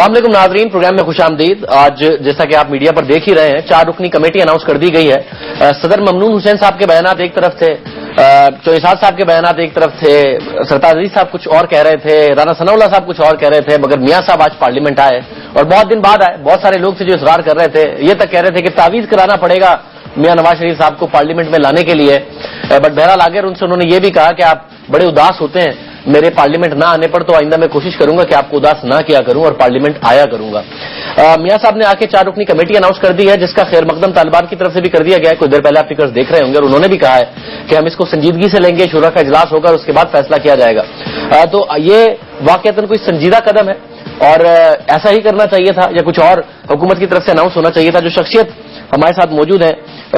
السلام علیکم ناظرین، پروگرام میں خوش آمدید۔ آج جیسا کہ آپ میڈیا پر دیکھ ہی رہے ہیں 4 رکنی کمیٹی اناؤنس کر دی گئی ہے۔ صدر ممنون حسین صاحب کے بیانات ایک طرف تھے، چوئساد صاحب کے بیانات ایک طرف تھے، سرتاج عزیز صاحب کچھ اور کہہ رہے تھے، رانا ثناء اللہ صاحب کچھ اور کہہ رہے تھے، مگر میاں صاحب آج پارلیمنٹ آئے اور بہت دن بعد آئے۔ بہت سارے لوگ تھے جو اصرار کر رہے تھے، یہ تک کہہ رہے تھے کہ تعویذ کرانا پڑے گا میاں نواز شریف صاحب کو پارلیمنٹ میں لانے کے لیے، بٹ بہرحال آگے ان سے انہوں نے یہ بھی کہا کہ آپ بڑے اداس ہوتے ہیں میرے پارلیمنٹ نہ آنے پر، تو آئندہ میں کوشش کروں گا کہ آپ کو اداس نہ کیا کروں اور پارلیمنٹ آیا کروں گا۔ میاں صاحب نے آ کے 4 رکنی کمیٹی اناؤنس کر دی ہے، جس کا خیر مقدم طالبان کی طرف سے بھی کر دیا گیا ہے۔ کچھ دیر پہلے آپ فکرز دیکھ رہے ہوں گے، اور انہوں نے بھی کہا ہے کہ ہم اس کو سنجیدگی سے لیں گے، شورا کا اجلاس ہوگا اور اس کے بعد فیصلہ کیا جائے گا۔ تو یہ واقعتاً کوئی سنجیدہ قدم ہے اور ایسا ہی کرنا چاہیے تھا، یا کچھ اور حکومت کی طرف سے اناؤنس ہونا چاہیے تھا۔ جو شخصیت ہمارے ساتھ موجود ہے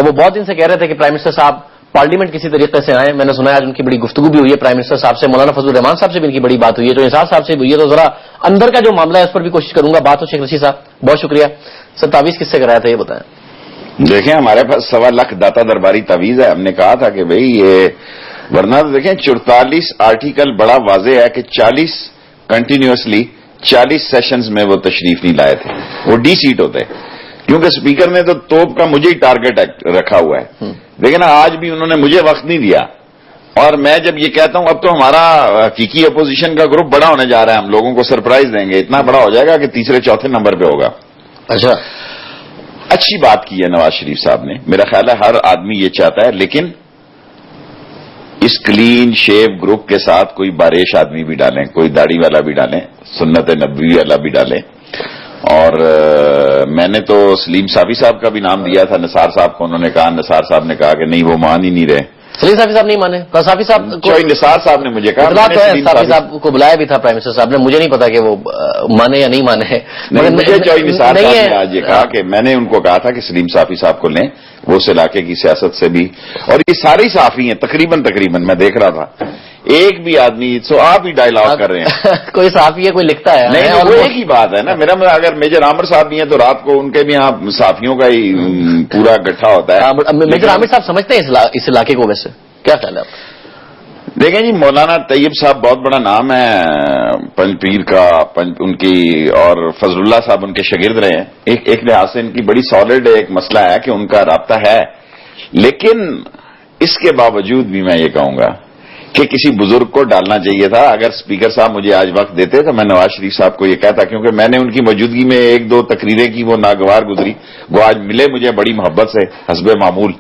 وہ بہت دن سے کہہ رہے تھے کہ پرائم منسٹر صاحب پارلیمنٹ کسی طریقے سے آئیں۔ میں نے سنا ہے آج ان کی بڑی گفتگو بھی ہوئی ہے پرائم منسٹر صاحب سے، مولانا فضل الرحمان صاحب سے بھی ان کی بڑی بات ہوئی ہے، جو انصاف صاحب سے بھی ہوئی ہے۔ تو ذرا اندر کا جو معاملہ ہے اس پر بھی کوشش کروں گا بات ہو۔ شیخ رشید صاحب بہت شکریہ۔ سر تعویذ کس سے کرایا تھا یہ بتائیں؟ دیکھیں ہمارے پاس 1.25 لاکھ داتا درباری تعویذ ہے۔ ہم نے کہا تھا کہ بھئی یہ ورنہ تو دیکھیں 44 آرٹیکل بڑا واضح ہے کہ 40 سیشنز میں وہ تشریف نہیں لائے تھے، وہ ڈی سیٹ ہوتے، کیونکہ اسپیکر نے تو توپ کا مجھے ہی ٹارگٹ رکھا ہوا ہے۔ لیکن آج بھی انہوں نے مجھے وقت نہیں دیا، اور میں جب یہ کہتا ہوں اب تو ہمارا حقیقی اپوزیشن کا گروپ بڑا ہونے جا رہا ہے، ہم لوگوں کو سرپرائز دیں گے، اتنا بڑا ہو جائے گا کہ 3 4 نمبر پہ ہوگا۔ اچھا، اچھی بات کی ہے نواز شریف صاحب نے، میرا خیال ہے ہر آدمی یہ چاہتا ہے، لیکن اس کلین شیو گروپ کے ساتھ کوئی باریش آدمی بھی ڈالیں، کوئی داڑھی والا بھی ڈالیں، سنت نبوی والا بھی ڈالیں۔ اور میں نے تو سلیم صافی صاحب کا بھی نام دیا تھا، نثار صاحب کو، انہوں نے کہا، نثار صاحب نے کہا کہ نہیں وہ مان ہی نہیں رہے۔ سلیم صافی صاحب نہیں مانے؟ صافی صاحب نثار صاحب نے مجھے کہا، صافی صاحب کو بلایا بھی تھا پرائم منسٹر صاحب نے، مجھے نہیں پتا کہ وہ مانے یا نہیں مانے۔ مجھے چوئی نثار صاحب نے آج یہ کہا کہ میں نے ان کو کہا تھا کہ سلیم صافی صاحب کو لیں، وہ اس علاقے کی سیاست سے بھی، اور یہ سارے صحافی ہیں تقریباً میں دیکھ رہا تھا، ایک بھی آدمی، سو آپ ہی ڈائلاگ کر رہے ہیں، کوئی صحافی ہے کوئی لکھتا ہے نہیں، وہ ایک ہی بات ہے نا۔ میرا اگر میجر عامر صاحب بھی ہیں تو رات کو ان کے بھی یہاں صحافیوں کا ہی پورا گٹھا ہوتا ہے۔ میجر عامر صاحب سمجھتے ہیں اس علاقے کو؟ ویسے کیا خیال ہے آپ؟ دیکھیں جی، مولانا طیب صاحب بہت بڑا نام ہے پنج پیر کا، ان کی، اور فضل اللہ صاحب ان کے شاگرد رہے ہیں، ایک لحاظ سے ان کی بڑی سالڈ ایک مسئلہ ہے کہ ان کا رابطہ ہے، لیکن اس کے باوجود بھی میں یہ کہوں گا کہ کسی بزرگ کو ڈالنا چاہیے تھا۔ اگر اسپیکر صاحب مجھے آج وقت دیتے تو میں نواز شریف صاحب کو یہ کہتا، کیونکہ میں نے ان کی موجودگی میں 1-2 تقریریں کی، وہ ناگوار گزری، وہ آج ملے مجھے بڑی محبت سے حسب معمول۔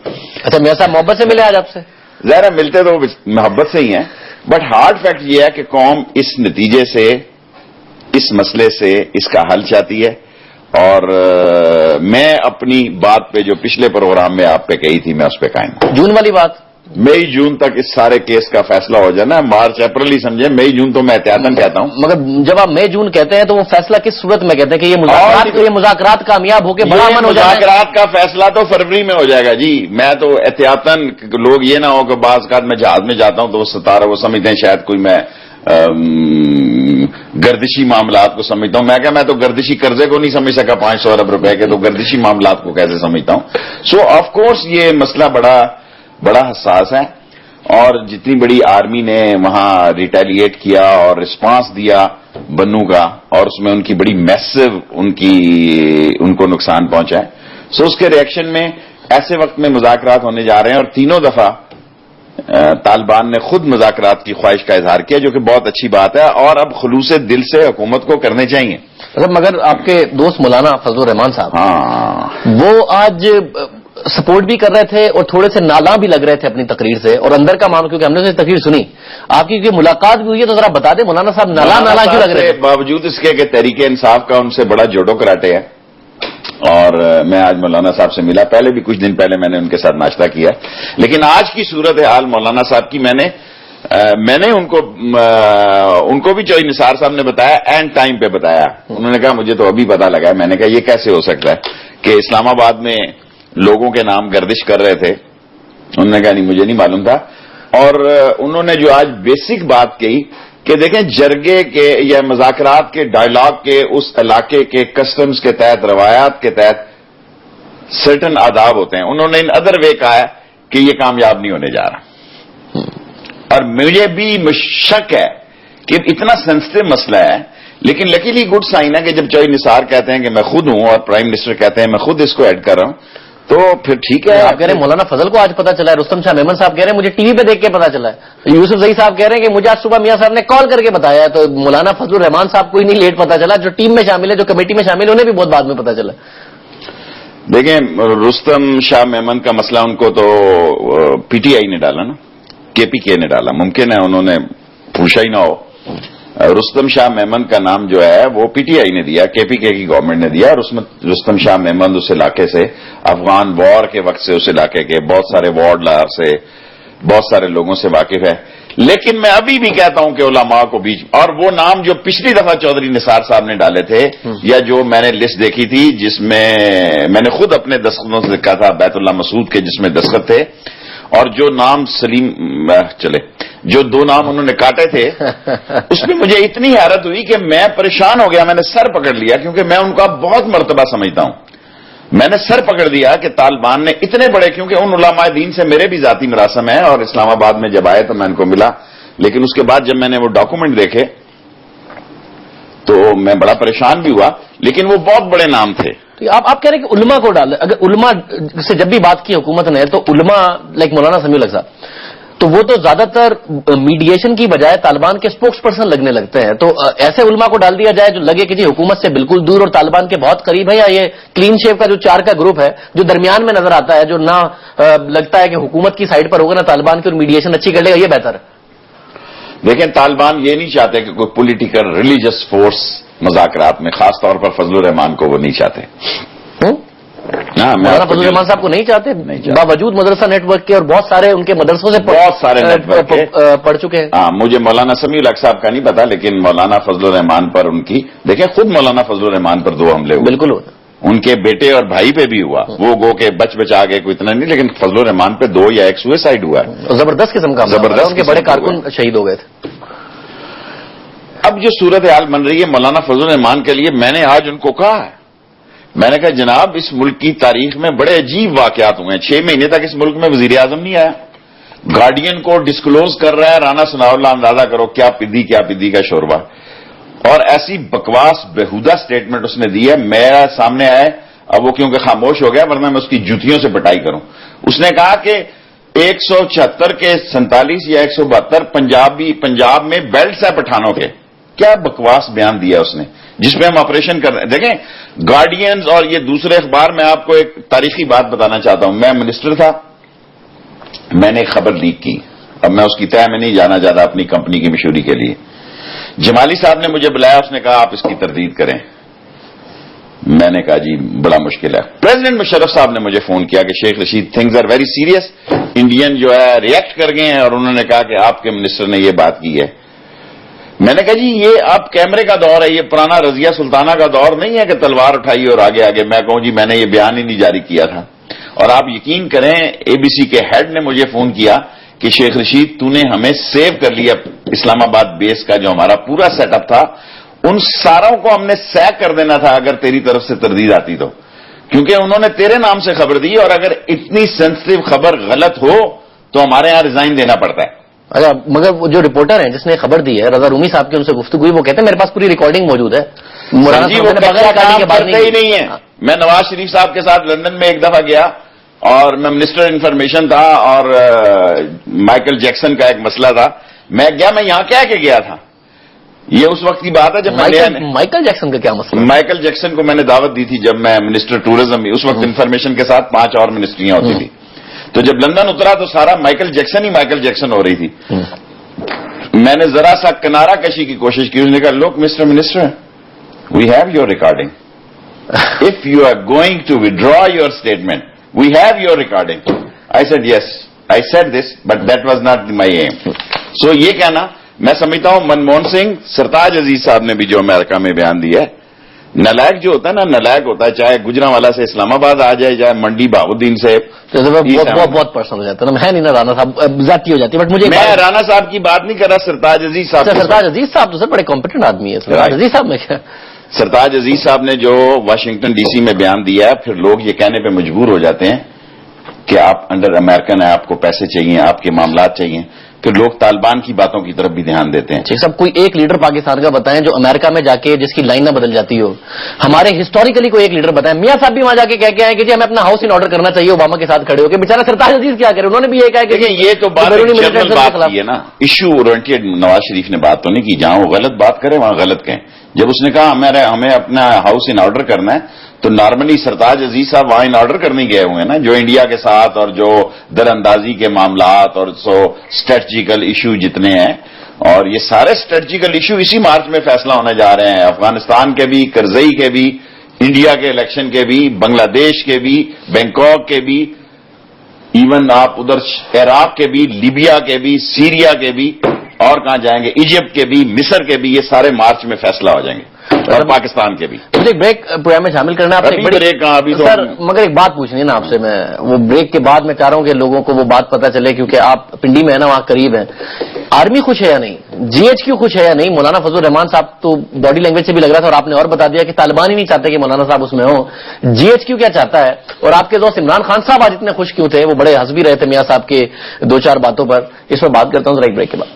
اچھا، میاں صاحب محبت سے ملے آج آپ سے؟ ظاہر ہے ملتے تو محبت سے ہی ہیں، بٹ ہارڈ فیکٹ یہ ہے کہ قوم اس نتیجے سے، اس مسئلے سے اس کا حل چاہتی ہے، اور میں اپنی بات پہ جو پچھلے پروگرام میں آپ پہ کہی تھی میں اس پہ قائم ہوں۔ جون والی بات، مئی جون تک اس سارے کیس کا فیصلہ ہو جانا ہے، مارچ اپریل ہی سمجھیں، مئی جون تو میں احتیاطاً کہتا ہوں۔ مگر جب آپ مئی جون کہتے ہیں تو وہ فیصلہ کس صورت میں کہتے ہیں کہ یہ مذاکرات کامیاب ہو کے بڑا امن ہو جائے؟ مذاکرات کا فیصلہ تو فروری میں ہو جائے گا جی۔ میں تو احتیاطاً، لوگ یہ نہ ہو کہ بعض اوقات میں جہاز میں جاتا ہوں تو وہ ستارہ وہ سمجھتے ہیں شاید کوئی میں گردشی معاملات کو سمجھتا ہوں۔ میں تو گردشی قرضے کو نہیں سمجھ سکا 500 ارب روپے کے، تو گردشی معاملات کو کیسے سمجھتا ہوں؟ سو آف کورس یہ مسئلہ بڑا حساس ہے، اور جتنی بڑی آرمی نے وہاں ریٹیلیٹ کیا اور رسپانس دیا بنو کا، اور اس میں ان کی بڑی میسو ان کو نقصان پہنچا ہے، سو اس کے ریئیکشن میں ایسے وقت میں مذاکرات ہونے جا رہے ہیں، اور تینوں دفعہ طالبان نے خود مذاکرات کی خواہش کا اظہار کیا، جو کہ بہت اچھی بات ہے، اور اب خلوص دل سے حکومت کو کرنے چاہیے۔ مگر آپ کے دوست مولانا فضل الرحمان صاحب، ہاں، وہ آج سپورٹ بھی کر رہے تھے اور تھوڑے سے نالاں بھی لگ رہے تھے اپنی تقریر سے، اور اندر کا معاملہ، کیونکہ ہم نے اسے تقریر سنی آپ کی، کیونکہ ملاقات بھی ہوئی ہے، تو ذرا بتا دیں مولانا صاحب نالاں کیوں لگ رہے تھے؟ باوجود اس کے کہ تحریک انصاف کا ان سے بڑا جوڑو کراٹے ہے، اور میں آج مولانا صاحب سے ملا، پہلے بھی کچھ دن پہلے میں نے ان کے ساتھ ناشتہ کیا، لیکن آج کی صورت حال مولانا صاحب کی میں نے ان کو بھی چوئی نثار صاحب نے بتایا، اینڈ ٹائم پہ بتایا، انہوں نے کہا مجھے تو ابھی پتا لگا ہے۔ میں نے کہا یہ کیسے ہو سکتا ہے کہ اسلام آباد میں لوگوں کے نام گردش کر رہے تھے؟ انہوں نے کہا نہیں مجھے نہیں معلوم تھا، اور انہوں نے جو آج بیسک بات کہی کہ دیکھیں جرگے کے یا مذاکرات کے ڈائلاگ کے اس علاقے کے کسٹمز کے تحت، روایات کے تحت سرٹن آداب ہوتے ہیں، انہوں نے ان ادر وے کہا ہے کہ یہ کامیاب نہیں ہونے جا رہا، اور مجھے بھی شک ہے کہ اتنا سینسٹیو مسئلہ ہے لیکن لکیلی گڈ سائن ہے کہ جب چوہے نثار کہتے ہیں کہ میں خود ہوں اور پرائم منسٹر کہتے ہیں میں خود اس کو ایڈ کر رہا ہوں تو پھر ٹھیک ہے. آپ کہہ رہے ہیں مولانا فضل کو آج پتا چلا ہے, رستم شاہ میمن صاحب کہہ رہے ہیں مجھے ٹی وی پہ دیکھ کے پتا چلا ہے, یوسف زئی صاحب کہہ رہے ہیں کہ مجھے آج صبح میاں صاحب نے کال کر کے بتایا ہے. تو مولانا فضل الرحمان صاحب کو ہی نہیں لیٹ پتا چلا, جو ٹیم میں شامل ہے, جو کمیٹی میں شامل, انہیں بھی بہت بعد میں پتا چلا. دیکھیں رستم شاہ میمن کا مسئلہ ان کو تو پی ٹی آئی نے ڈالا نا, کے پی کے نے ڈالا. ممکن ہے انہوں نے پوچھا ہی نہ ہو. رستم شاہ میمن کا نام جو ہے وہ پی ٹی آئی نے دیا, کے پی کے کی گورنمنٹ نے دیا. اور رستم شاہ میمن اس علاقے سے, افغان وار کے وقت سے اس علاقے کے بہت سارے وارڈ سے بہت سارے لوگوں سے واقف ہے. لیکن میں ابھی بھی کہتا ہوں کہ علماء کو بیچ, اور وہ نام جو پچھلی دفعہ چودھری نثار صاحب نے ڈالے تھے یا جو میں نے لسٹ دیکھی تھی جس میں میں نے خود اپنے دستخطوں سے لکھا تھا بیت اللہ مسعود کے جس میں دستخط تھے, اور جو نام سلیم چلے جو دو نام انہوں نے کاٹے تھے اس میں مجھے اتنی حیرت ہوئی کہ میں پریشان ہو گیا. میں نے سر پکڑ لیا کیونکہ میں ان کا بہت مرتبہ سمجھتا ہوں. میں نے سر پکڑ دیا کہ طالبان نے اتنے بڑے, کیونکہ ان علماء دین سے میرے بھی ذاتی مراسم ہیں اور اسلام آباد میں جب آئے تو میں ان کو ملا, لیکن اس کے بعد جب میں نے وہ ڈاکومنٹ دیکھے تو میں بڑا پریشان بھی ہوا, لیکن وہ بہت بڑے نام تھے. آپ کہہ رہے ہیں کہ علماء کو ڈال, اگر علماء سے جب بھی بات کی حکومت نے تو علماء لائک مولانا سمیع الحق صاحب تو وہ تو زیادہ تر میڈیشن کی بجائے طالبان کے اسپوکس پرسن لگنے لگتے ہیں. تو ایسے علماء کو ڈال دیا جائے جو لگے کہ جی حکومت سے بالکل دور اور طالبان کے بہت قریب ہے, یا یہ کلین شیپ کا جو 4 کا گروپ ہے جو درمیان میں نظر آتا ہے, جو نہ لگتا ہے کہ حکومت کی سائڈ پر ہوگا نہ طالبان کی, اور میڈیشن اچھی کر لے گا, یہ بہتر ہے؟ دیکھیں طالبان یہ نہیں چاہتے کہ کوئی پولیٹیکل ریلیجس فورس مذاکرات میں, خاص طور پر فضل الرحمان کو وہ نہیں چاہتے. مولانا فضل الرحمان صاحب کو نہیں چاہتے باوجود مدرسہ نیٹ ورک کے اور بہت سارے ان کے مدرسوں سے بہت سارے نیٹ ورک پڑھ چکے ہیں. ہاں مجھے مولانا سمیع الحق صاحب کا نہیں پتا, لیکن مولانا فضل الرحمان پر ان کی, دیکھیں خود مولانا فضل الرحمان پر 2 حملے ہوئے, بالکل ان کے بیٹے اور بھائی پہ بھی ہوا, وہ گو کے بچا گئے کوئی اتنا نہیں, لیکن فضل الرحمان پہ 2 یا 1 سوئسائڈ ہوا ہے. زبردست قسم کا, زبردست, ان کے بڑے کارکن شہید ہو گئے تھے. اب جو صورتحال بن رہی ہے مولانا فضل الرحمان کے لیے, میں نے آج ان کو کہا ہے, میں نے کہا جناب اس ملک کی تاریخ میں بڑے عجیب واقعات ہوئے ہیں. 6 مہینے تک اس ملک میں وزیر اعظم نہیں آیا, گارڈین کو ڈسکلوز کر رہا ہے رانا ثناء اللہ, اندازہ کرو کیا پدی کا شوربہ, اور ایسی بکواس بےہودہ سٹیٹمنٹ اس نے دی ہے. میرا سامنے آئے, اب وہ کیونکہ خاموش ہو گیا ورنہ میں اس کی جوتیوں سے پٹائی کروں. اس نے کہا کہ 176 کے 47 یا 172 پنجاب میں بیلٹس ہے پٹھانوں کے. کیا بکواس بیان دیا اس نے, جس پہ ہم آپریشن کر رہے ہیں. دیکھیں گارڈینز اور یہ دوسرے اخبار, میں آپ کو ایک تاریخی بات بتانا چاہتا ہوں. میں منسٹر تھا, میں نے خبر لیک کی, اب میں اس کی تہہ میں نہیں جانا چاہتا اپنی کمپنی کی مشہوری کے لیے. جمالی صاحب نے مجھے بلایا, اس نے کہا آپ اس کی تردید کریں. میں نے کہا جی بڑا مشکل ہے. پریزیڈنٹ مشرف صاحب نے مجھے فون کیا کہ Sheikh Rashid things are very serious, Indian جو ہے ریئیکٹ کر گئے ہیں, اور انہوں نے کہا کہ آپ کے منسٹر نے یہ بات کی ہے. میں نے کہا جی یہ اب کیمرے کا دور ہے, یہ پرانا رضیہ سلطانہ کا دور نہیں ہے کہ تلوار اٹھائی اور آگے میں کہوں جی میں نے یہ بیان ہی نہیں جاری کیا تھا. اور آپ یقین کریں اے بی سی کے ہیڈ نے مجھے فون کیا کہ شیخ رشید تو نے ہمیں سیو کر لیا, اسلام آباد بیس کا جو ہمارا پورا سیٹ اپ تھا ان ساروں کو ہم نے سیک کر دینا تھا اگر تیری طرف سے تردید آتی تو, کیونکہ انہوں نے تیرے نام سے خبر دی, اور اگر اتنی سینسٹیو خبر غلط ہو تو ہمارے ہاں ریزائن دینا پڑتا ہے. اچھا, مگر وہ جو رپورٹر ہیں جس نے خبر دی ہے رضا رومی صاحب کی, ان سے گفتگو ہوئی, وہ کہتے ہیں میرے پاس پوری ریکارڈنگ موجود ہے. جی وہ کرتے ہی نہیں ہے. میں نواز شریف صاحب کے ساتھ لندن میں ایک دفعہ گیا اور میں منسٹر انفارمیشن تھا, اور مائیکل جیکسن کا ایک مسئلہ تھا. میں گیا, میں یہاں کہہ کے گیا تھا, یہ اس وقت کی بات ہے جب میں مائیکل جیکسن کا کیا مسئلہ, مائیکل جیکسن کو میں نے دعوت دی تھی جب میں منسٹر ٹورزم بھی, اس وقت انفارمیشن کے ساتھ 5 اور منسٹریاں ہوتی تھی. تو جب لندن اترا تو سارا مائیکل جیکسن ہو رہی تھی. میں نے ذرا سا کنارہ کشی کی کوشش کی. اس نے کہا look mister minister we have your recording, if you are going to withdraw your statement we have your recording. I said yes, I said this but that was not my aim. So یہ کہنا میں سمجھتا ہوں منموہن سنگھ, سرتاج عزیز صاحب نے بھی جو امریکہ میں بیان دیا ہے, نلائق جو ہوتا ہے نا, نلائق ہوتا ہے, چاہے گجرانوالا سے اسلام آباد آ جائے, چاہے منڈی بہاؤدین سے. بہت پرسنل ہو جاتا ہے نا, ہے نہیں نا رانا صاحب ذاتی ہو جاتی ہے. بٹ مجھے میں رانا صاحب کی بات نہیں کر رہا, سرتاج عزیز صاحب. سرتاج عزیز صاحب تو سر بڑے کمپیٹنٹ آدمی ہے. سرتاج عزیز صاحب میں کیا, سرتاج عزیز صاحب نے جو واشنگٹن ڈی سی میں بیان دیا ہے, پھر لوگ یہ کہنے پہ مجبور ہو جاتے ہیں کہ آپ انڈر امریکن ہیں, آپ کو پیسے چاہیے, آپ کے معاملات چاہیے. کہ لوگ طالبان کی باتوں کی طرف بھی دھیان دیتے ہیں. ٹھیک صاحب، کوئی ایک لیڈر پاکستان کا بتائیں جو امریکہ میں جا کے جس کی لائن نہ بدل جاتی ہو. ہمارے ہسٹوریکلی کوئی ایک لیڈر بتائیں. میاں صاحب بھی وہاں جا کے کہہ کے آئے کہ جی ہمیں اپنا ہاؤس ان آرڈر کرنا چاہیے اوباما کے ساتھ کھڑے ہو کے. بیچارہ سرتاج عزیز کیا کرے، انہوں نے بھی یہ کہا کہ یہ تو بات جنرل بات کی ہے نا، ایشو اورینٹیڈ. نواز شریف نے بات تو نہیں کی، جہاں وہ غلط بات کرے وہاں غلط کہیں. جب اس نے کہا ہمیں اپنا ہاؤس ان آرڈر کرنا ہے تو نارملی سرتاج عزیز صاحب وہاں ان آرڈر کرنے گئے ہوئے ہیں نا، جو انڈیا کے ساتھ اور جو در اندازی کے معاملات اور اسٹریٹجیکل ایشو جتنے ہیں، اور یہ سارے اسٹریٹجیکل ایشو اسی مارچ میں فیصلہ ہونے جا رہے ہیں. افغانستان کے بھی، کرزئی کے بھی، انڈیا کے الیکشن کے بھی، بنگلہ دیش کے بھی، بینکاک کے بھی، ایون آپ ادھر عراق کے بھی، لیبیا کے بھی، سیریا کے بھی، اور کہاں جائیں گے، ایجپٹ کے بھی، مصر کے بھی. یہ سارے مارچ میں فیصلہ ہو جائیں گے، اور پاکستان کے بھی. ایک بریک پروگرام میں شامل کرنا ہے آپ سے. سر مگر ایک بات پوچھنی ہے نا آپ سے میں، وہ بریک کے بعد میں چاہ رہا ہوں کہ لوگوں کو وہ بات پتہ چلے، کیونکہ آپ پنڈی میں ہے نا، وہاں قریب ہیں. آرمی خوش ہے یا نہیں؟ جی ایچ کیو خوش ہے یا نہیں؟ مولانا فضل الرحمان صاحب تو باڈی لینگویج سے بھی لگ رہا تھا، اور آپ نے اور بتا دیا کہ طالبان ہی نہیں چاہتے کہ مولانا صاحب اس میں ہوں. جی ایچ کیو کیا چاہتا ہے؟ اور آپ کے دوست عمران خان صاحب آج اتنے خوش کیوں تھے؟ وہ بڑے ہنس بھی رہے تھے میاں صاحب کے دو چار باتوں پر. اس پر بات کرتا ہوں ذرا ایک بریک کے بعد.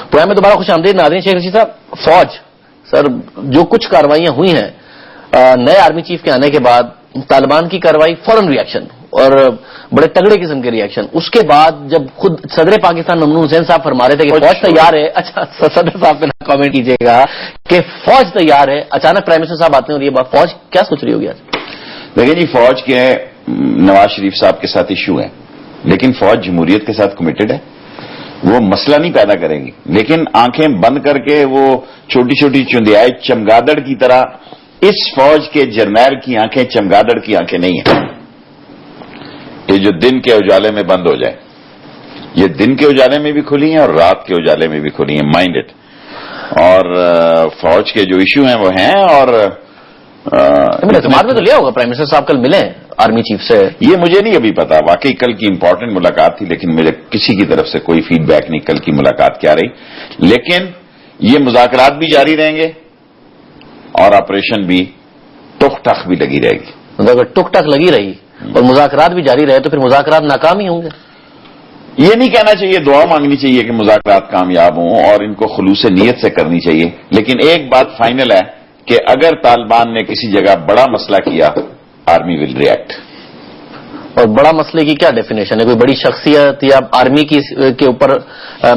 پروگرام میں دوبارہ خوش آمدید ناظرین. شیخ رشید صاحب، فوج سر جو کچھ کاروائیاں ہوئی ہیں نئے آرمی چیف کے آنے کے بعد، طالبان کی کارروائی فوراً ریئیکشن اور بڑے تگڑے قسم کے ریئیکشن. اس کے بعد جب خود صدر پاکستان ممنون حسین صاحب فرما رہے تھے کہ فوج تیار ہے، اچھا صدر صاحب پہ کامنٹ کیجیے گا کہ فوج تیار ہے، اچانک پرائم منسٹر صاحب آتے ہیں اور یہ بات فوج کیا سوچ رہی ہوگی آج؟ دیکھیں جی، فوج کے نواز شریف صاحب کے ساتھ ایشو ہے، لیکن فوج جمہوریت کے ساتھ کمیٹڈ ہے. وہ مسئلہ نہیں پیدا کرے گی، لیکن آنکھیں بند کر کے وہ چھوٹی چھوٹی چندیائے چمگادڑ کی طرح، اس فوج کے جرنیل کی آنکھیں چمگادڑ کی آنکھیں نہیں ہیں. یہ جو دن کے اجالے میں بند ہو جائے، یہ دن کے اجالے میں بھی کھلی ہیں اور رات کے اجالے میں بھی کھلی ہیں. Mind it. اور فوج کے جو ایشو ہیں وہ ہیں. اور اعتماد میں تو لیا ہوگا پرائم منسٹر صاحب، کل ملے آرمی چیف سے؟ یہ مجھے نہیں ابھی پتا، واقعی کل کی امپورٹنٹ ملاقات تھی، لیکن مجھے کسی کی طرف سے کوئی فیڈ بیک نہیں کل کی ملاقات کیا رہی. لیکن یہ مذاکرات بھی جاری رہیں گے اور آپریشن بھی ٹک ٹک بھی لگی رہے گی. اگر ٹک ٹک لگی رہی اور مذاکرات بھی جاری رہے تو پھر مذاکرات ناکام ہی ہوں گے. یہ نہیں کہنا چاہیے، دعا مانگنی چاہیے کہ مذاکرات کامیاب ہوں، اور ان کو خلوص نیت سے کرنی چاہیے. لیکن ایک بات فائنل ہے کہ اگر طالبان نے کسی جگہ بڑا مسئلہ کیا، آرمی ول ریئیکٹ. اور بڑا مسئلے کی کیا ڈیفینیشن ہے؟ کوئی بڑی شخصیت یا آرمی کے اوپر،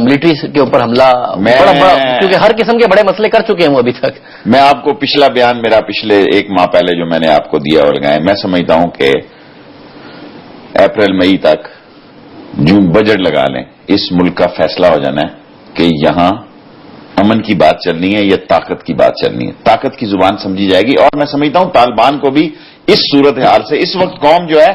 ملٹری کے اوپر حملہ؟ بڑا کیونکہ ہر قسم کے بڑے مسئلے کر چکے ہیں وہ ابھی تک. میں آپ کو پچھلا بیان میرا پچھلے ایک ماہ پہلے جو میں نے آپ کو دیا اور لگائے، میں سمجھتا ہوں کہ اپریل مئی تک جون بجٹ لگا لیں، اس ملک کا فیصلہ ہو جانا ہے کہ یہاں امن کی بات چلنی ہے یا طاقت کی بات چلنی ہے. طاقت کی زبان سمجھی جائے گی. اور میں سمجھتا ہوں طالبان کو بھی اس صورتحال سے، اس وقت قوم جو ہے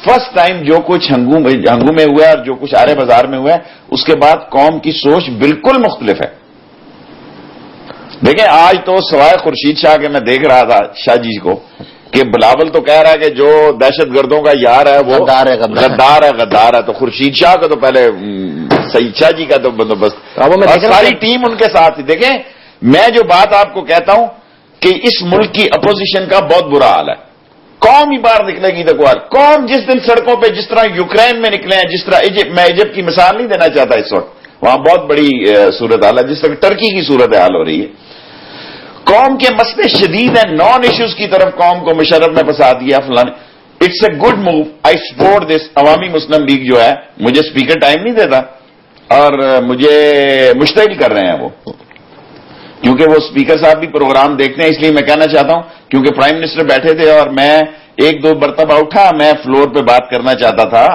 فرسٹ ٹائم جو کچھ ہنگو میں ہوا ہے اور جو کچھ آرے بازار میں ہوا ہے، اس کے بعد قوم کی سوچ بالکل مختلف ہے. دیکھیں آج تو سوائے خورشید شاہ کے میں دیکھ رہا تھا شاہ جی کو کہ بلاول تو کہہ رہا ہے کہ جو دہشت گردوں کا یار ہے وہ غدار ہے. تو خورشید شاہ کا تو پہلے سعید شاہ جی کا تو بندوبست، ساری ٹیم ان کے ساتھ. دیکھیں میں جو بات آپ کو کہتا ہوں کہ اس ملک کی اپوزیشن کا بہت برا حال ہے. قوم ہی باہر نکلے گی. دیکھو قوم جس دن سڑکوں پہ جس طرح یوکرین میں نکلے ہیں، جس طرح ایجپٹ، میں ایجپٹ کی مثال نہیں دینا چاہتا اس وقت، وہاں بہت بڑی صورتحال ہے، جس طرح ٹرکی کی صورتحال ہو رہی ہے. قوم کے مسئلے شدید ہیں، نان ایشوز کی طرف قوم کو مشرف نے پھنسا دیا فلانے. It's a good move, I support this. Awami Muslim league جو ہے، مجھے اسپیکر ٹائم نہیں دیتا اور مجھے مشتعل کر رہے ہیں وہ، کیونکہ وہ اسپیکر صاحب بھی پروگرام دیکھتے ہیں. اس لیے میں کہنا چاہتا ہوں، کیونکہ پرائم منسٹر بیٹھے تھے اور میں ایک دو مرتبہ اٹھا، میں فلور پہ بات کرنا چاہتا تھا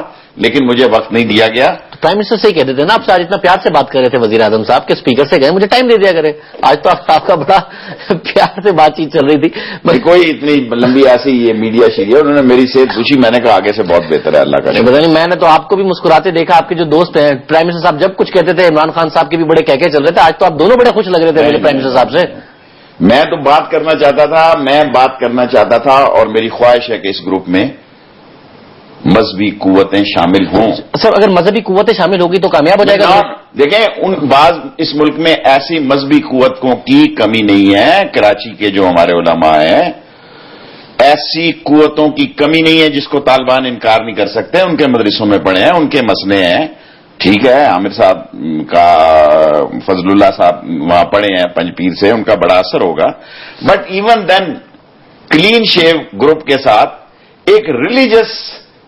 لیکن مجھے وقت نہیں دیا گیا. پرائم منسٹر سے ہی کہتے تھے نا، آپ سے آج اتنا پیار سے بات کر رہے تھے وزیر اعظم صاحب کے اسپیکر سے گئے، مجھے ٹائم دے دیا کرے. آج تو آپ کا بڑا پیار سے بات چیت چل رہی تھی. کوئی اتنی لمبی ایسی یہ میڈیا شیئر، انہوں نے میری صحت پوچھی، میں نے کہا آگے سے بہت بہتر ہے اللہ کا شکر. پتا نہیں، میں نے تو آپ کو بھی مسکراتے دیکھا. آپ کے جو دوست ہیں پرائم منسٹر صاحب جب کچھ کہتے تھے، عمران خان صاحب کے بھی بڑے کہہ چل رہے تھے. آج تو آپ دونوں بڑے خوش لگ رہے تھے میرے پرائم منسٹر صاحب سے. میں تو بات کرنا چاہتا تھا اور میری خواہش ہے کہ اس گروپ میں مذہبی قوتیں شامل ہوں. سر اگر مذہبی قوتیں شامل ہوگی تو کامیاب ہو جائے گا. دیکھیں بعض اس ملک میں ایسی مذہبی قوتوں کی کمی نہیں ہے. کراچی کے جو ہمارے علماء ہیں، ایسی قوتوں کی کمی نہیں ہے جس کو طالبان انکار نہیں کر سکتے. ان کے مدرسوں میں پڑھے ہیں, ان کے مسئلے ہیں. ٹھیک ہے, عامر صاحب کا, فضل اللہ صاحب وہاں پڑھے ہیں پنجپیر سے, ان کا بڑا اثر ہوگا. But even then clean shave group کے ساتھ ایک ریلیجس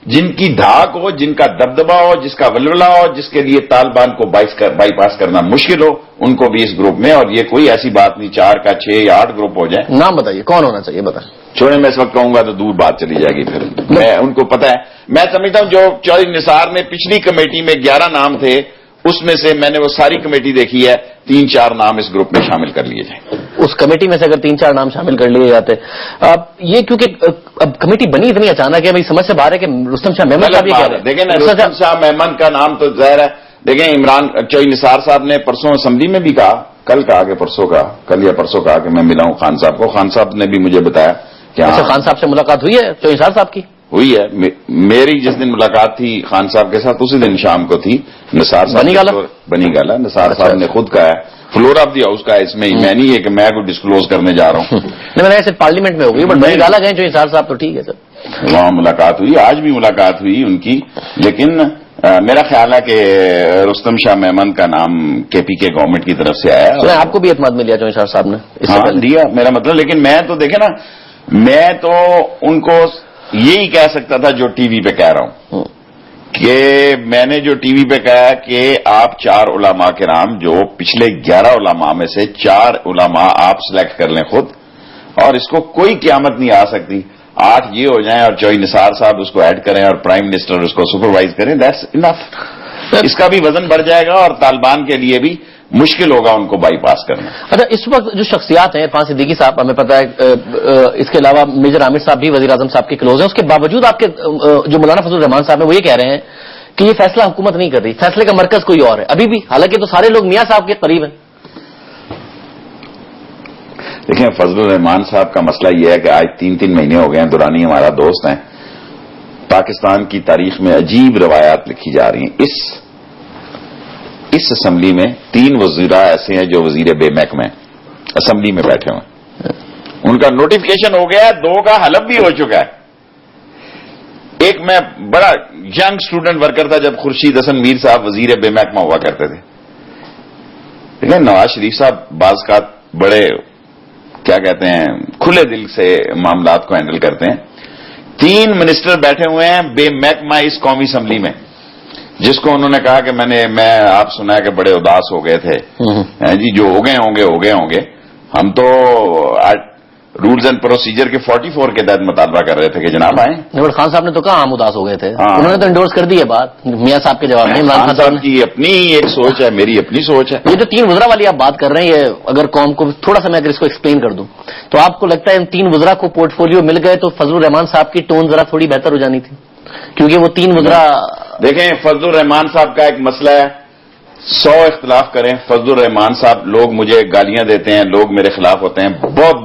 جن کی دھاک ہو, جن کا دبدبا ہو, جس کا ولولہ ہو, جس کے لیے طالبان کو بائی پاس کرنا مشکل ہو, ان کو بھی اس گروپ میں. اور یہ کوئی ایسی بات نہیں 4 کا 6 یا 8 گروپ ہو جائیں. نام بتائیے کون ہونا چاہیے, بتائیں. چھوڑیں, میں اس وقت کہوں گا تو دور بات چلی جائے گی. پھر میں ان کو پتا ہے, میں سمجھتا ہوں جو چودھری نثار میں پچھلی کمیٹی میں 11 نام تھے, اس میں سے میں نے وہ ساری کمیٹی دیکھی ہے, 3-4 نام اس گروپ میں شامل کر لیے جائیں. اس کمیٹی میں سے اگر 3-4 نام شامل کر لیے جاتے, یہ کیونکہ اب کمیٹی بنی اتنی اچانک ہے, سمجھ سے باہر ہے کہ رستم شاہ میمن کا بھی کہہ رہے ہیں. دیکھیں نا, رستم شاہ میمن کا نام تو ظاہر ہے. دیکھیں, چودھری نثار صاحب نے پرسوں اسمبلی میں بھی کہا, کل کہا کہ پرسوں کا, کل یا پرسوں کہا کہ میں ملا ہوں خان صاحب کو. خان صاحب نے بھی مجھے بتایا کہ خان صاحب سے ملاقات ہوئی ہے چودھری نثار صاحب کی؟ ہوئی ہے. میری جس دن ملاقات تھی خان صاحب کے ساتھ اسی دن شام کو تھی. نثار صاحب بنی گالا نثار صاحب نے خود کہا ہے, فلور آف دی ہاؤس کا, اس میں میں نہیں ہے کہ میں کوئی ڈسکلوز کرنے جا رہا ہوں. نہیں, میں نے ایسے پارلیمنٹ میں ہوگی, بٹ بنی گالا گئے چودھری نثار صاحب تو ٹھیک ہے سر, وہاں ملاقات ہوئی, آج بھی ملاقات ہوئی ان کی. لیکن میرا خیال ہے کہ رستم شاہ میمن کا نام کے پی کے گورنمنٹ کی طرف سے آیا. آپ کو بھی اعتماد مل لیا چودھری نثار صاحب نے؟ ہاں دیا, میرا مطلب. لیکن میں تو دیکھیں نا, میں تو ان کو یہی کہہ سکتا تھا جو ٹی وی پہ کہہ رہا ہوں, کہ میں نے جو ٹی وی پہ کہا کہ آپ 4 علماء کرام, جو پچھلے 11 علماء میں سے 4 علماء آپ سلیکٹ کر لیں خود, اور اس کو کوئی قیامت نہیں آ سکتی. 8 یہ ہو جائیں اور چودھری نثار صاحب اس کو ایڈ کریں اور پرائم منسٹر اس کو سپروائز کریں, دیٹس انف. اس کا بھی وزن بڑھ جائے گا اور طالبان کے لیے بھی مشکل ہوگا ان کو بائی پاس کرنا. اچھا, اس وقت جو شخصیات ہیں, عرفان صدیقی صاحب ہمیں پتا ہے, اس کے علاوہ میجر عامر صاحب بھی وزیر اعظم صاحب کے کلوز ہیں, اس کے باوجود آپ کے جو مولانا فضل الرحمان صاحب ہیں وہ یہ کہہ رہے ہیں کہ یہ فیصلہ حکومت نہیں کر رہی, فیصلے کا مرکز کوئی اور ہے ابھی بھی, حالانکہ تو سارے لوگ میاں صاحب کے قریب ہیں. دیکھیں, فضل الرحمان صاحب کا مسئلہ یہ ہے کہ آج 3 مہینے ہو گئے ہیں, دورانی ہمارا دوست ہیں, پاکستان کی تاریخ میں عجیب روایات لکھی جا رہی ہیں. اس اسمبلی میں 3 وزراء ایسے ہیں جو وزیر بے محکمہ اسمبلی میں بیٹھے ہوئے, ان کا نوٹیفکیشن ہو گیا ہے, 2 کا حلف بھی ہو چکا ہے. ایک میں بڑا ینگ اسٹوڈنٹ ورکر تھا جب خورشید حسن میر صاحب وزیر بے محکمہ ہوا کرتے تھے. لیکن نواز شریف صاحب بعض کا بڑے کیا کہتے ہیں کھلے دل سے معاملات کو ہینڈل کرتے ہیں. 3 منسٹر بیٹھے ہوئے ہیں بے محکمہ اس قومی اسمبلی میں, جس کو انہوں نے کہا کہ میں آپ سنا ہے کہ بڑے اداس ہو گئے تھے جی, جو ہو گئے ہوں گے. ہم تو رولز اینڈ پروسیجر کے 44 کے تحت مطالبہ کر رہے تھے کہ جناب آئیں. خان صاحب نے تو کہا ہم اداس ہو گئے تھے, انہوں نے تو انڈورس کر دی ہے بات میاں صاحب کے جواب میں. خان صاحب کی اپنی ایک سوچ ہے, میری اپنی سوچ ہے. یہ جو 3 وزراء والی آپ بات کر رہے ہیں, یہ اگر قوم کو تھوڑا سا میں اگر اس کو ایکسپلین کر دوں تو آپ کو لگتا ہے ان 3 وزراء کو پورٹ فولیو مل گئے تو فضل الرحمان صاحب کی ٹون ذرا تھوڑی بہتر ہو جانی تھی, کیونکہ وہ 3 وزراء. دیکھیں, فضل الرحمان صاحب کا ایک مسئلہ ہے, 100 اختلاف کریں, فضل الرحمان صاحب, لوگ مجھے گالیاں دیتے ہیں, لوگ میرے خلاف ہوتے ہیں, بہت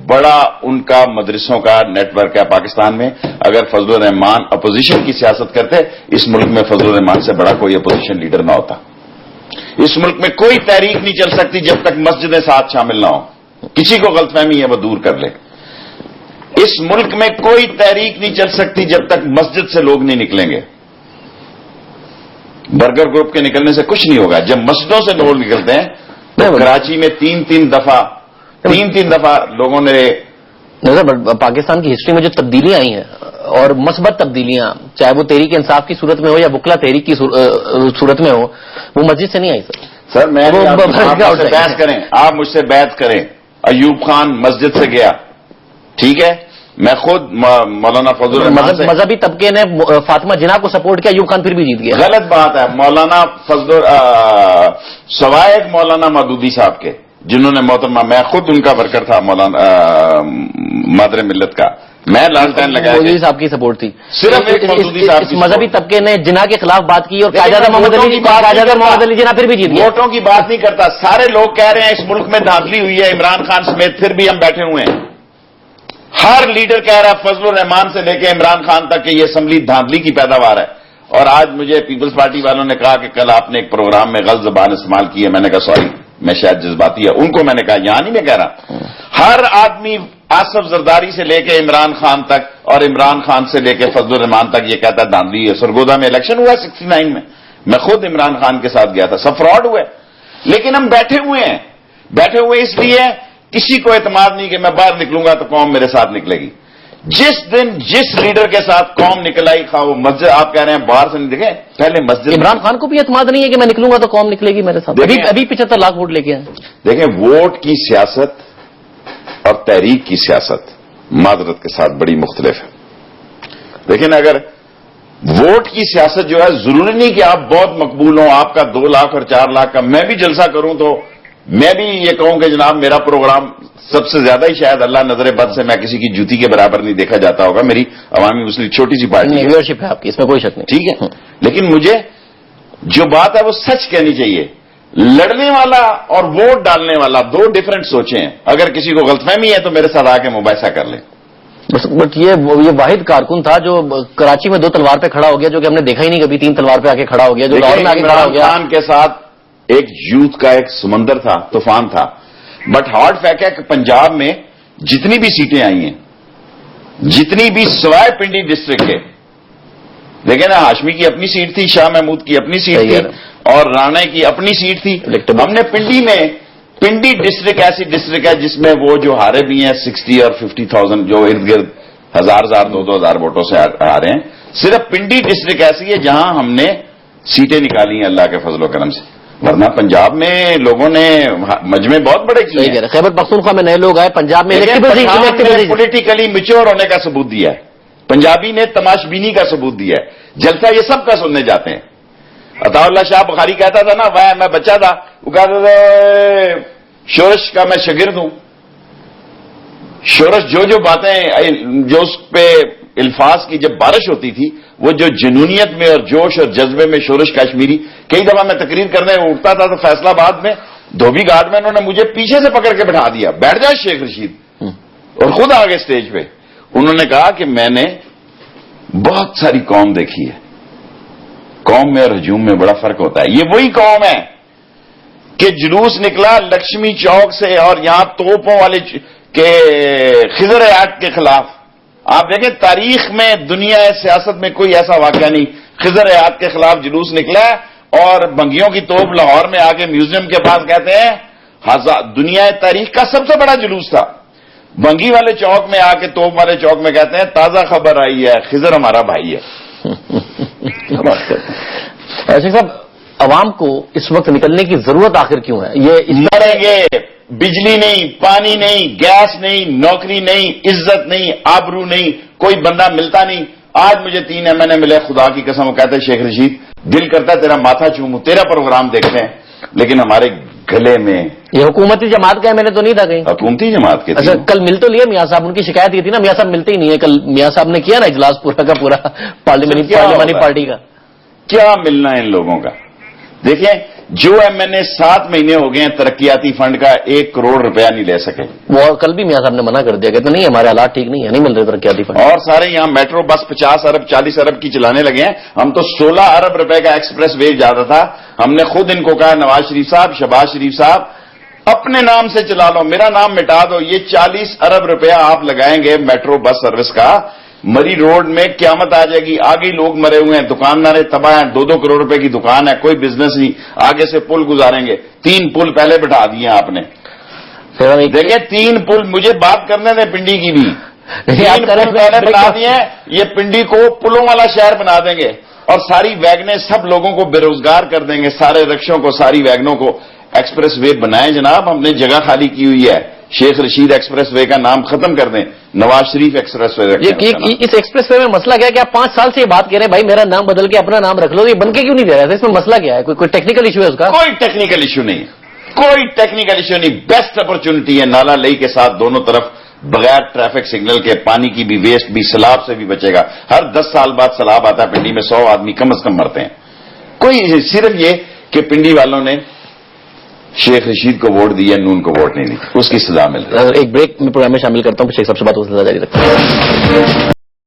بڑا ان کا مدرسوں کا نیٹ ورک ہے پاکستان میں. اگر فضل الرحمان اپوزیشن کی سیاست کرتے, اس ملک میں فضل الرحمان سے بڑا کوئی اپوزیشن لیڈر نہ ہوتا. اس ملک میں کوئی تحریک نہیں چل سکتی جب تک مسجدیں ساتھ شامل نہ ہوں. کسی کو غلط فہمی ہے وہ دور کر لے. اس ملک میں کوئی تحریک نہیں چل سکتی جب تک مسجد سے لوگ نہیں نکلیں گے. برگر گروپ کے نکلنے سے کچھ نہیں ہوگا. جب مسجدوں سے لوگ نکلتے ہیں تو کراچی میں 3 دفعہ لوگوں نے. پاکستان کی ہسٹری میں جو تبدیلیاں آئی ہیں اور مثبت تبدیلیاں, چاہے وہ تحریک انصاف کی صورت میں ہو یا بکلا تحریک کی صورت میں ہو, وہ مسجد سے نہیں آئی. سر میں بحث کریں, آپ مجھ سے بیعت کریں. ایوب خان مسجد سے گیا, ٹھیک ہے, میں خود مولانا فضل الرحمان سے, مذہبی طبقے نے فاطمہ جناح کو سپورٹ کیا, ایوب خان پھر بھی جیت گیا. غلط بات ہے. مولانا فضل سوائے مولانا مودودی صاحب کے, جنہوں نے محترمہ, میں خود ان کا ورکر تھا, مولانا مادر ملت کا, میں لالٹین لگایا. مودودی صاحب کی سپورٹ تھی صرف ایک مودودی صاحب کی. مذہبی طبقے نے جناح کے خلاف بات کی اور قائد محمد علی جناح پھر بھی جیت گیا. ووٹوں کی بات نہیں کرتا. سارے لوگ کہہ رہے ہیں اس ملک میں دھاندلی ہوئی ہے, عمران خان سمیت, پھر بھی ہم بیٹھے ہوئے ہیں. ہر لیڈر کہہ رہا ہے فضل الرحمان سے لے کے عمران خان تک کہ یہ اسمبلی دھاندلی کی پیداوار ہے. اور آج مجھے پیپلز پارٹی والوں نے کہا کہ کل آپ نے ایک پروگرام میں غلط زبان استعمال کی ہے. میں نے کہا سوری, میں شاید جذباتی ہے. ان کو میں نے کہا, یہاں نہیں میں کہہ رہا, ہر آدمی آصف زرداری سے لے کے عمران خان تک اور عمران خان سے لے کے فضل الرحمان تک یہ کہتا ہے دھاندلی ہے. سرگودا میں الیکشن ہوا 69 میں خود عمران خان کے ساتھ گیا تھا, سب فراڈ ہوئے. لیکن ہم بیٹھے ہوئے اس لیے کسی کو اعتماد نہیں کہ میں باہر نکلوں گا تو قوم میرے ساتھ نکلے گی. جس دن جس لیڈر کے ساتھ قوم نکل آئی, خواہ وہ مسجد, آپ کہہ رہے ہیں باہر سے نہیں دیکھیں, پہلے مسجد. عمران خان کو بھی اعتماد نہیں ہے کہ میں نکلوں گا تو قوم نکلے گی میرے ساتھ. ابھی 75 لاکھ ووٹ لے کے آئے. دیکھیں, ووٹ کی سیاست اور تحریک کی سیاست معذرت کے ساتھ بڑی مختلف ہے. لیکن اگر ووٹ کی سیاست جو ہے, ضروری نہیں کہ آپ بہت مقبول ہوں, آپ کا 2 لاکھ اور 4 لاکھ کا میں بھی جلسہ کروں تو میں بھی یہ کہوں کہ جناب میرا پروگرام سب سے زیادہ ہی شاید اللہ نظر بد سے میں کسی کی جوتی کے برابر نہیں دیکھا جاتا ہوگا. میری عوامی مسلم چھوٹی سی پارٹی ہے, لیڈرشپ ہے آپ کی, اس میں کوئی شک نہیں. ٹھیک ہے, لیکن مجھے جو بات ہے وہ سچ کہنی چاہیے. لڑنے والا اور ووٹ ڈالنے والا دو ڈفرنٹ سوچیں ہیں. اگر کسی کو غلط فہمی ہے تو میرے ساتھ آ کے مباحثہ کر لیں. بٹ یہ واحد کارکن تھا جو کراچی میں 2 تلوار پہ کھڑا ہو گیا, جو کہ ہم نے دیکھا ہی نہیں کبھی 3 تلوار پہ آ کے کھڑا ہو گیا, جو لاہور میں آ کے کھڑا ہو گیا. عمران خان کے ساتھ ایک یوتھ کا ایک سمندر تھا, طوفان تھا. بٹ ہارڈ فیکٹ ہے کہ پنجاب میں جتنی بھی سیٹیں آئی ہیں, جتنی بھی سوائے پنڈی ڈسٹرکٹ کے, دیکھیں نا, ہاشمی کی اپنی سیٹ تھی, شاہ محمود کی اپنی سیٹ تھی, اور رانا کی اپنی سیٹ تھی. ہم نے پنڈی ڈسٹرکٹ ایسی ڈسٹرکٹ ہے جس میں وہ جو ہارے بھی ہیں 60 اور 50,000 جو ارد گرد 1,000 2,000 ووٹوں سے آ رہے ہیں. صرف پنڈی ڈسٹرکٹ ایسی ہے جہاں ہم نے سیٹیں نکالی ہیں اللہ کے فضل و کرم سے, ورنہ پنجاب میں لوگوں نے مجمع بہت بڑے کیے ہیں. خیبر پختونخوا میں نئے لوگ آئے, پنجاب میں پولیٹیکلی میچور ہونے کا ثبوت دیا ہے, پنجابی نے تماش بینی کا ثبوت دیا ہے. جلسہ یہ سب کا سننے جاتے ہیں. عطا اللہ شاہ بخاری کہتا تھا نا, میں بچہ تھا, وہ کہتا تھا شورش کا میں شاگرد ہوں. شورش جو باتیں جو اس پہ الفاظ کی جب بارش ہوتی تھی, وہ جو جنونیت میں اور جوش اور جذبے میں شورش کشمیری. کئی دفعہ میں تقریر کرنے اٹھتا تھا تو فیصلہ آباد میں دھوبی گھاٹ میں انہوں نے مجھے پیچھے سے پکڑ کے بٹھا دیا, بیٹھ جا شیخ رشید, اور خود آگے اسٹیج پہ. انہوں نے کہا کہ میں نے بہت ساری قوم دیکھی ہے, قوم میں اور ہجوم میں بڑا فرق ہوتا ہے. یہ وہی قوم ہے کہ جلوس نکلا لکشمی چوک سے اور یہاں توپوں والے کے خضر ایکٹ کے خلاف. آپ دیکھیں تاریخ میں دنیا سیاست میں کوئی ایسا واقعہ نہیں, خضر ایکٹ کے خلاف جلوس نکلا اور بنگیوں کی توپ لاہور میں آگے میوزیم کے پاس کہتے ہیں دنیا تاریخ کا سب سے بڑا جلوس تھا. بنگی والے چوک میں آ کے توپ والے چوک میں کہتے ہیں تازہ خبر آئی ہے, خضر ہمارا بھائی ہے. ایسے صاحب, عوام کو اس وقت نکلنے کی ضرورت آخر کیوں ہے؟ یہ لڑیں گے, بجلی نہیں, پانی نہیں, گیس نہیں, نوکری نہیں, عزت نہیں, آبرو نہیں, کوئی بندہ ملتا نہیں. آج مجھے 3 MNA ملے, خدا کی قسم, وہ کہتے ہیں شیخ رشید دل کرتا ہے تیرا ماتھا چوموں, تیرا پروگرام دیکھتے ہیں, لیکن ہمارے گلے میں. یہ حکومتی جماعت کا ہے, میں نے تو نہیں تھا کہیں. حکومتی جماعت کے. اچھا, کل مل تو لیا میاں صاحب, ان کی شکایت یہ تھی نا, میاں صاحب ملتے ہی نہیں ہے. کل میاں صاحب نے کیا نا اجلاس پورا کا پورا پارلیمانی پارٹی کا. کیا ملنا ہے ان لوگوں کا؟ دیکھیں, جو MNA 7 مہینے ہو گئے ہیں ترقیاتی فنڈ کا 1 کروڑ روپیہ نہیں لے سکے. وہ کل بھی میاں صاحب نے منع کر دیا, کہتے نہیں ہمارے حالات ٹھیک نہیں ہے, نہیں مل رہے ترقیاتی فنڈ. اور سارے یہاں میٹرو بس 50 ارب 40 ارب کی چلانے لگے ہیں. ہم تو 16 ارب روپے کا ایکسپریس وے جاتا تھا. ہم نے خود ان کو کہا, نواز شریف صاحب, شہباز شریف صاحب, اپنے نام سے چلا لو, میرا نام مٹا دو. یہ 40 ارب روپیہ آپ لگائیں گے میٹرو بس سروس کا, مری روڈ میں قیامت آ جائے گی. آگے لوگ مرے ہوئے ہیں, دکاندار تباہ ہیں, 2-2 کروڑ روپے کی دکان ہے, کوئی بزنس نہیں. آگے سے پل گزاریں گے, 3 پل پہلے بٹھا دیے آپ نے. دیکھیں 3 پل, مجھے بات کرنے دیں پنڈی کی بھی, 3 پل پہلے بنا دیے. یہ پنڈی کو پلوں والا شہر بنا دیں گے, اور ساری ویگنیں سب لوگوں کو بے روزگار کر دیں گے, سارے رکشوں کو, ساری ویگنوں کو. ایکسپریس وے بنائیں جناب, ہم نے جگہ خالی کی ہوئی ہے. شیخ رشید ایکسپریس وے کا نام ختم کر دیں, نواز شریف ایکسپریس وے. اس ایکسپریس وے میں مسئلہ کیا ہے کہ آپ 5 سال سے یہ بات کہہ رہے ہیں بھائی میرا نام بدل کے اپنا نام رکھ لو, یہ بن کے کیوں نہیں دے رہا ہے؟ اس میں مسئلہ کیا ہے؟ کوئی ٹیکنیکل ایشو ہے اس کا؟ کوئی ٹیکنیکل ایشو نہیں, کوئی ٹیکنیکل ایشو نہیں. بیسٹ اپرچونٹی ہے. نالا لئی کے ساتھ دونوں طرف بغیر ٹریفک سگنل کے, پانی کی بھی ویسٹ بھی, سیلاب سے بھی بچے گا. ہر 10 سال بعد سیلاب آتا ہے پنڈی میں, 100 آدمی کم از کم مرتے ہیں. کوئی صرف یہ کہ پنڈی والوں نے شیخ رشید کو ووٹ دیا, نون کو ووٹ نہیں دی, اس کی سزا مل رہی ہے. ایک بریک میں پروگرام میں شامل کرتا ہوں, شیخ صاحب سے بات جاری رکھتا ہوں.